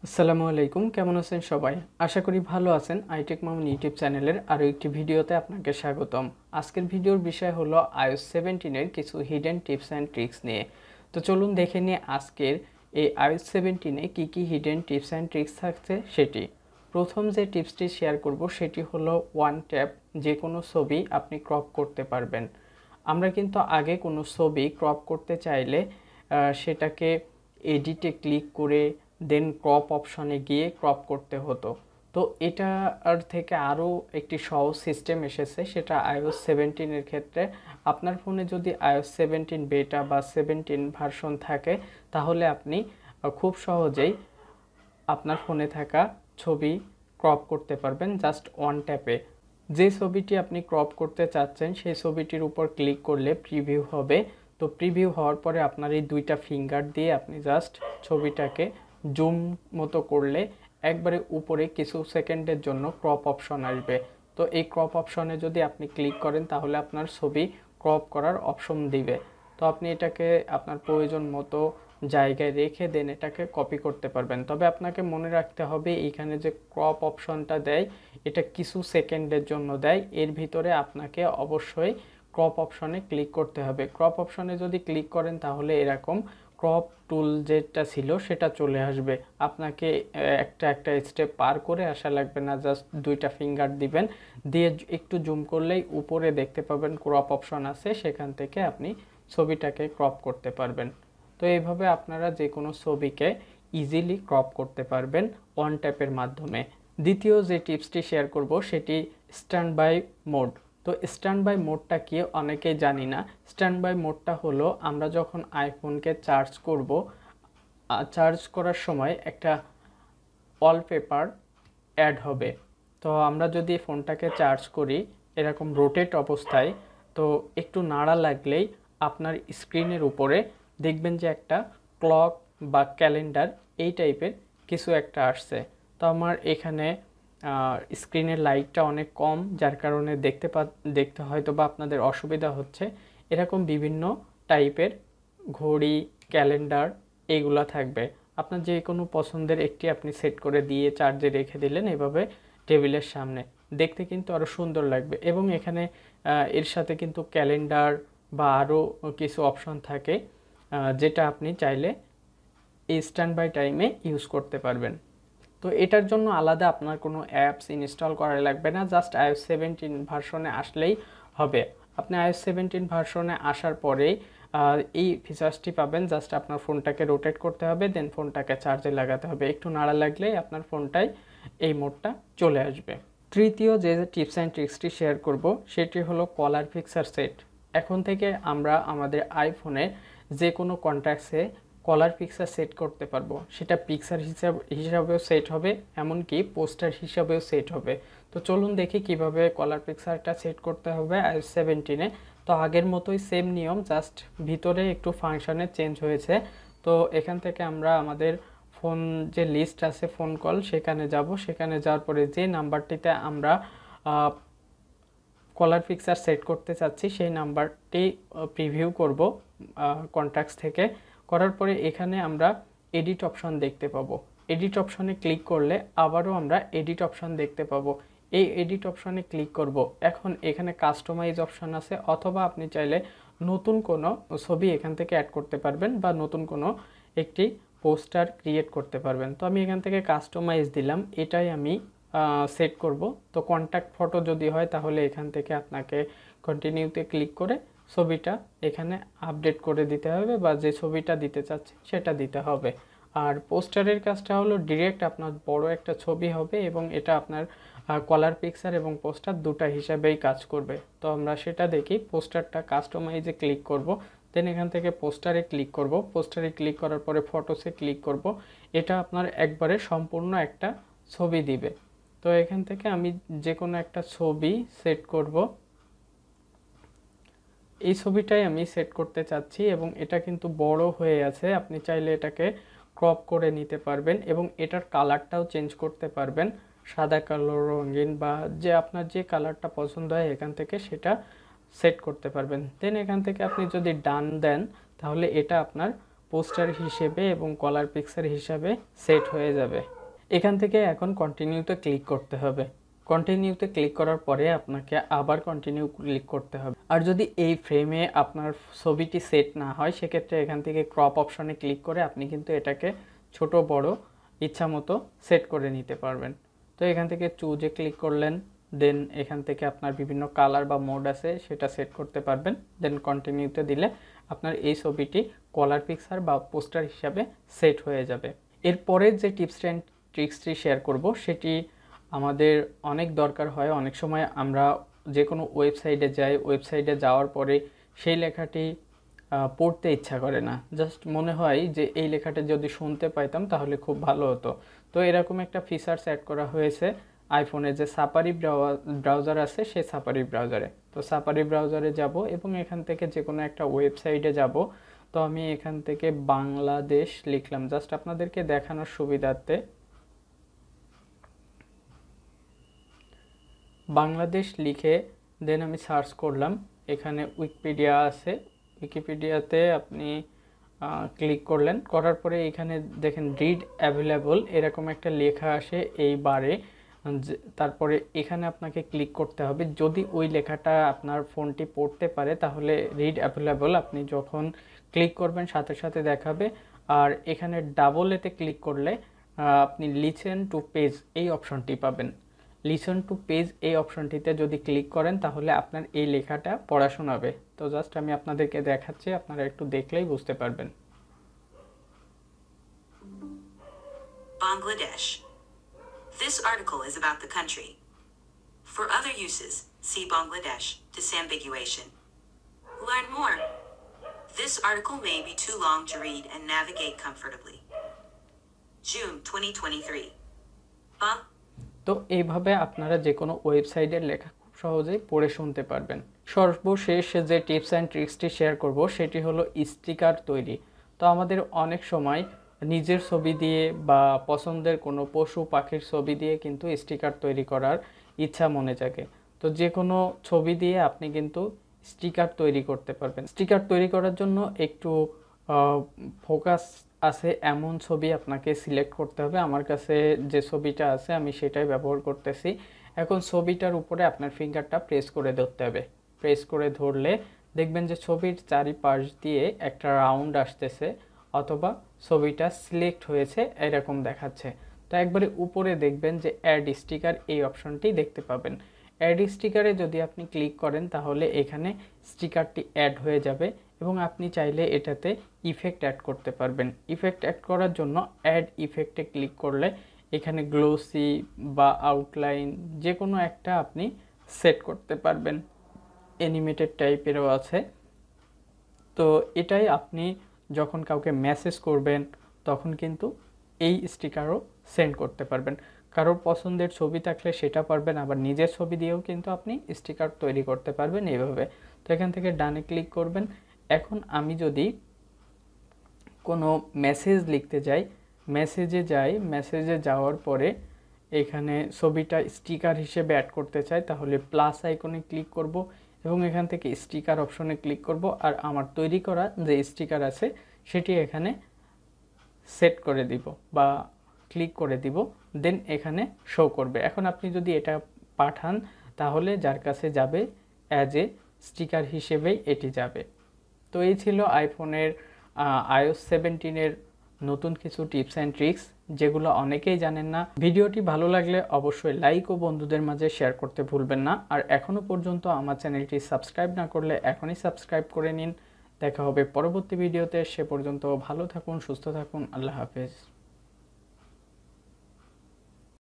আসসালামু আলাইকুম, কেমন আছেন সবাই? আশা করি ভালো আছেন। iTechMamun ইউটিউব চ্যানেলের আরও একটি ভিডিওতে আপনাকে স্বাগতম। আজকের ভিডিওর বিষয় হলো iOS 17 এর কিছু হিডেন টিপস অ্যান্ড ট্রিক্স নিয়ে। তো চলুন দেখে নিয়ে আজকের এই iOS 17 এ কী কী হিডেন টিপস অ্যান্ড ট্রিক্স থাকছে সেটি। প্রথম যে টিপসটি শেয়ার করব সেটি হলো ওয়ান ট্যাপ যে কোনো ছবি আপনি ক্রপ করতে পারবেন। আমরা কিন্তু আগে কোনো ছবি ক্রপ করতে চাইলে সেটাকে এডিটে ক্লিক করে দেন ক্রপ অপশনে গিয়ে ক্রপ করতে হতো। তো এটার থেকে আরও একটি সহজ সিস্টেম এসেছে, সেটা iOS 17 এর ক্ষেত্রে। আপনার ফোনে যদি iOS 17 বেটা বা 17 ভার্সন থাকে তাহলে আপনি খুব সহজেই আপনার ফোনে থাকা ছবি ক্রপ করতে পারবেন জাস্ট ওয়ান ট্যাপে। যে ছবিটি আপনি ক্রপ করতে চাচ্ছেন সেই ছবিটির উপর ক্লিক করলে প্রিভিউ হবে। তো প্রিভিউ হওয়ার পরে আপনার এই দুইটা ফিঙ্গার দিয়ে আপনি জাস্ট ছবিটাকে জুম মতো করলে একবারে উপরে কিছু সেকেন্ডের জন্য ক্রপ অপশন আসবে। তো এই ক্রপ অপশনে যদি আপনি ক্লিক করেন তাহলে আপনার ছবি ক্রপ করার অপশন দিবে। তো আপনি এটাকে আপনার প্রয়োজন মতো জায়গায় রেখে দেন এটাকে কপি করতে পারবেন। তবে আপনাকে মনে রাখতে হবে এইখানে যে ক্রপ অপশনটা দেয় এটা কিছু সেকেন্ডের জন্য দেয়, এর ভিতরে আপনাকে অবশ্যই ক্রপ অপশনে ক্লিক করতে হবে। ক্রপ অপশনে যদি ক্লিক করেন তাহলে এরকম ক্রপ টুল যেটা ছিল সেটা চলে আসবে। আপনাকে একটা একটা স্টেপ পার করে আসা লাগবে না, জাস্ট দুইটা ফিঙ্গার দিবেন, দিয়ে একটু জুম করলেই উপরে দেখতে পাবেন ক্রপ অপশন আছে, সেখান থেকে আপনি ছবিটাকে ক্রপ করতে পারবেন। তো এইভাবে আপনারা যে কোনো ছবিকে ইজিলি ক্রপ করতে পারবেন ওয়ান ট্যাপের মাধ্যমে। দ্বিতীয় যে টিপসটি শেয়ার করব সেটি স্ট্যান্ড বাই মোড। তো স্ট্যান্ড বাই মোডটা কি অনেকেই জানি না। স্ট্যান্ড বাই মোডটা হলো আমরা যখন আইফোনকে চার্জ করব, চার্জ করার সময় একটা ওয়ালপেপার অ্যাড হবে। তো আমরা যদি ফোনটাকে চার্জ করি এরকম রোটেট অবস্থায়, তো একটু নাড়া লাগলেই আপনার স্ক্রিনের উপরে দেখবেন যে একটা ক্লক বা ক্যালেন্ডার এই টাইপের কিছু একটা আসছে। তো আমার এখানে স্ক্রিনের লাইটটা অনেক কম, যার কারণে দেখতে হয়তো বা আপনাদের অসুবিধা হচ্ছে। এরকম বিভিন্ন টাইপের ঘড়ি, ক্যালেন্ডার এইগুলা থাকবে। আপনার যে কোনো পছন্দের একটি আপনি সেট করে দিয়ে চার্জে রেখে দিলেন এভাবে টেবিলের সামনে, দেখতে কিন্তু আরও সুন্দর লাগবে। এবং এখানে এর সাথে কিন্তু ক্যালেন্ডার বা আরও কিছু অপশন থাকে যেটা আপনি চাইলে এই স্ট্যান্ড বাই টাইমে ইউজ করতে পারবেন। তো এটার জন্য আলাদা আপনার কোনো অ্যাপস ইনস্টল করা লাগবে না, জাস্ট iOS 17 ভার্সনে আসলেই হবে। আপনি iOS 17 ভার্সনে আসার পরেই এই ফিচার্সটি পাবেন। জাস্ট আপনার ফোনটাকে রোটেট করতে হবে, দেন ফোনটাকে চার্জে লাগাতে হবে, একটু নাড়া লাগলেই আপনার ফোনটায় এই মোডটা চলে আসবে। তৃতীয় যে টিপস অ্যান্ড ট্রিক্সটি শেয়ার করব সেটি হলো কলার পিকচার সেট। এখন থেকে আমরা আমাদের আইফোনে যে কোনো কন্ট্যাক্টসে কলার পিকচার সেট করতে পারবো। সেটা পিকচার হিসাবেও সেট হবে, এমনকি পোস্টার হিসাবেও সেট হবে। তো চলুন দেখি কিভাবে কলার পিকচারটা সেট করতে হবে iOS 17-এ। তো আগের মতোই সেম নিয়ম, জাস্ট ভিতরে একটু ফাংশনে চেঞ্জ হয়েছে। তো এখান থেকে আমরা আমাদের ফোন যে লিস্ট আছে ফোন কল সেখানে যাব, সেখানে যাওয়ার পরে যে নাম্বারটিতে আমরা কলার পিকচার সেট করতে চাচ্ছি সেই নাম্বারটি প্রিভিউ করব কন্ট্যাক্টস থেকে। করার পরে এখানে আমরা এডিট অপশন দেখতে পাবো। এডিট অপশনে ক্লিক করলে আবারও আমরা এডিট অপশন দেখতে পাবো। এই এডিট অপশনে ক্লিক করব। এখন এখানে কাস্টমাইজ অপশন আছে, অথবা আপনি চাইলে নতুন কোনো ছবি এখান থেকে অ্যাড করতে পারবেন বা নতুন কোনো একটি পোস্টার ক্রিয়েট করতে পারবেন। তো আমি এখান থেকে কাস্টমাইজ দিলাম, এটাই আমি সেট করব। তো কন্ট্যাক্ট ফটো যদি হয় তাহলে এখান থেকে আপনাকে কন্টিনিউতে ক্লিক করে ছবিটা এখানে আপডেট করে দিতে হবে, বা যে ছবিটা দিতে চাচ্ছে সেটা দিতে হবে। আর পোস্টারের কাজটা হলো ডিরেক্ট আপনার বড় একটা ছবি হবে এবং এটা আপনার কলার পিকচার এবং পোস্টার দুটা হিসাবেই কাজ করবে। তো আমরা সেটা দেখি। পোস্টারটা কাস্টমাইজে ক্লিক করব, দেন এখান থেকে পোস্টারে ক্লিক করব। পোস্টারে ক্লিক করার পরে ফটোসে ক্লিক করব। এটা আপনার একবারে সম্পূর্ণ একটা ছবি দিবে। তো এখান থেকে আমি যে কোনো একটা ছবি সেট করব। এই ছবিটাই আমি সেট করতে চাচ্ছি এবং এটা কিন্তু বড় হয়ে আছে, আপনি চাইলে এটাকে ক্রপ করে নিতে পারবেন এবং এটার কালারটাও চেঞ্জ করতে পারবেন, সাদা কালো, রঙিন, বা যে আপনার যে কালারটা পছন্দ হয় এখান থেকে সেটা সেট করতে পারবেন। দেন এখান থেকে আপনি যদি ডান দেন তাহলে এটা আপনার পোস্টার হিসেবে এবং কলার পিকচার হিসাবে সেট হয়ে যাবে। এখান থেকে এখন কন্টিনিউতে ক্লিক করতে হবে। কন্টিনিউতে ক্লিক করার পরে আপনাকে আবার কন্টিনিউ ক্লিক করতে হবে। আর যদি এই ফ্রেমে আপনার ছবিটি সেট না হয় সেক্ষেত্রে এখান থেকে ক্রপ অপশনে ক্লিক করে আপনি কিন্তু এটাকে ছোট বড় ইচ্ছা মতো সেট করে নিতে পারবেন। তো এখান থেকে চুজে ক্লিক করলেন, দেন এখান থেকে আপনার বিভিন্ন কালার বা মোড আছে সেটা সেট করতে পারবেন। দেন কন্টিনিউতে দিলে আপনার এই ছবিটি কলার পিকচার বা পোস্টার হিসাবে সেট হয়ে যাবে। এরপরে যে টিপস অ্যান্ড ট্রিক্সটি শেয়ার করব সেটি আমাদের অনেক দরকার হয়। অনেক সময় আমরা যে কোনো ওয়েবসাইটে যাই, ওয়েবসাইটে যাওয়ার পরে সেই লেখাটি পড়তে ইচ্ছা করে না, জাস্ট মনে হয় যে এই লেখাটা যদি শুনতে পাইতাম তাহলে খুব ভালো হতো। তো এরকম একটা ফিচার্স অ্যাড করা হয়েছে আইফোনে, যে সাফারি ব্রাউজার আছে সেই সাফারি ব্রাউজারে। তো সাফারি ব্রাউজারে যাব এবং এখান থেকে যে কোনো একটা ওয়েবসাইটে যাব। তো আমি এখান থেকে বাংলাদেশ লিখলাম জাস্ট আপনাদেরকে দেখানোর সুবিধার্থে। বাংলাদেশ লিখে দেন আমি সার্চ করলাম। এখানে উইকিপিডিয়া আছে, উইকিপিডিয়াতে আপনি ক্লিক করলেন, করার পরে এখানে দেখেন রিড অ্যাভেলেবল এরকম একটা লেখা আসে এই বারে। তারপরে এখানে আপনাকে ক্লিক করতে হবে। যদি ওই লেখাটা আপনার ফোনটি পড়তে পারে তাহলে রিড অ্যাভেলেবল আপনি যখন ক্লিক করবেন সাথে সাথে দেখাবে। আর এখানে ডাবল এতে ক্লিক করলে আপনি লিসেন টু পেজ এই অপশনটি পাবেন। লিসন টু পেজ এই অপশনটিতে যদি ক্লিক করেন তাহলে আপনার এই লেখাটা পড়া শোনাবে। তো জাস্ট আমি আপনাদেরকে দেখাচ্ছি, আপনারা একটু দেখলেই বুঝতে পারবেন। Bangladesh. This article is about the country. For other uses, see Bangladesh, disambiguation. Learn more. This article may be too long to read and navigate comfortably. June 2023. তো এইভাবে আপনারা যে কোনো ওয়েবসাইটের লেখা খুব সহজেই পড়ে শুনতে পারবেন। সর্বশেষ যে টিপস অ্যান্ড ট্রিক্সটি শেয়ার করব সেটি হলো স্টিকার তৈরি। তো আমাদের অনেক সময় নিজের ছবি দিয়ে বা পছন্দের কোনো পশু পাখির ছবি দিয়ে কিন্তু স্টিকার তৈরি করার ইচ্ছা মনে জাগে। তো যে কোনো ছবি দিয়ে আপনি কিন্তু স্টিকার তৈরি করতে পারবেন। স্টিকার তৈরি করার জন্য একটু ফোকাস আছে এমন ছবি আপনাকে সিলেক্ট করতে হবে। আমার কাছে যে ছবিটা আছে আমি সেটাই ব্যবহার করতেছি। এখন ছবিটার উপরে আপনার ফিঙ্গারটা প্রেস করে ধরতে হবে। প্রেস করে ধরলে দেখবেন যে ছবির চারিপাশ দিয়ে একটা রাউন্ড আসতেছে অথবা ছবিটা সিলেক্ট হয়েছে এরকম দেখাচ্ছে। তো একবারে উপরে দেখবেন যে অ্যাড স্টিকার এই অপশনটি দেখতে পাবেন। অ্যাড স্টিকারে যদি আপনি ক্লিক করেন তাহলে এখানে স্টিকারটি অ্যাড হয়ে যাবে এবং আপনি চাইলে এটাতে ইফেক্ট অ্যাড করতে পারবেন। ইফেক্ট অ্যাড করার জন্য অ্যাড ইফেক্টে ক্লিক করলে এখানে গ্লোসি বা আউটলাইন যে কোনো একটা আপনি সেট করতে পারবেন। অ্যানিমেটেড টাইপেরও আছে। তো এটাই আপনি যখন কাউকে মেসেজ করবেন তখন কিন্তু এই স্টিকারও সেন্ড করতে পারবেন। কারোর পছন্দের ছবি থাকলে সেটা পারবেন, আবার নিজের ছবি দিয়েও কিন্তু আপনি স্টিকার তৈরি করতে পারবেন এইভাবে। তো এখান থেকে ডানে ক্লিক করবেন। এখন আমি যদি কোনো মেসেজ লিখতে যাই, মেসেজে যাওয়ার পরে এখানে ছবিটা স্টিকার হিসেবে অ্যাড করতে চাই তাহলে প্লাস আইকনে ক্লিক করব এবং এখান থেকে স্টিকার অপশনে ক্লিক করব। আর আমার তৈরি করা যে স্টিকার আছে সেটি এখানে সেট করে দিব বা ক্লিক করে দিব, দেন এখানে শো করবে। এখন আপনি যদি এটা পাঠান তাহলে যার কাছে যাবে অ্যাজ এ স্টিকার হিসেবেই এটি যাবে। তো এই ছিল আইফোনের iOS 17-এর নতুন কিছু টিপস অ্যান্ড ট্রিক্স যেগুলো অনেকেই জানেন না। ভিডিওটি ভালো লাগলে অবশ্যই লাইক ও বন্ধুদের মাঝে শেয়ার করতে ভুলবেন না। আর এখনও পর্যন্ত আমার চ্যানেলটি সাবস্ক্রাইব না করলে এখনই সাবস্ক্রাইব করে নিন। দেখা হবে পরবর্তী ভিডিওতে। সে পর্যন্ত ভালো থাকুন, সুস্থ থাকুন। আল্লাহ হাফেজ।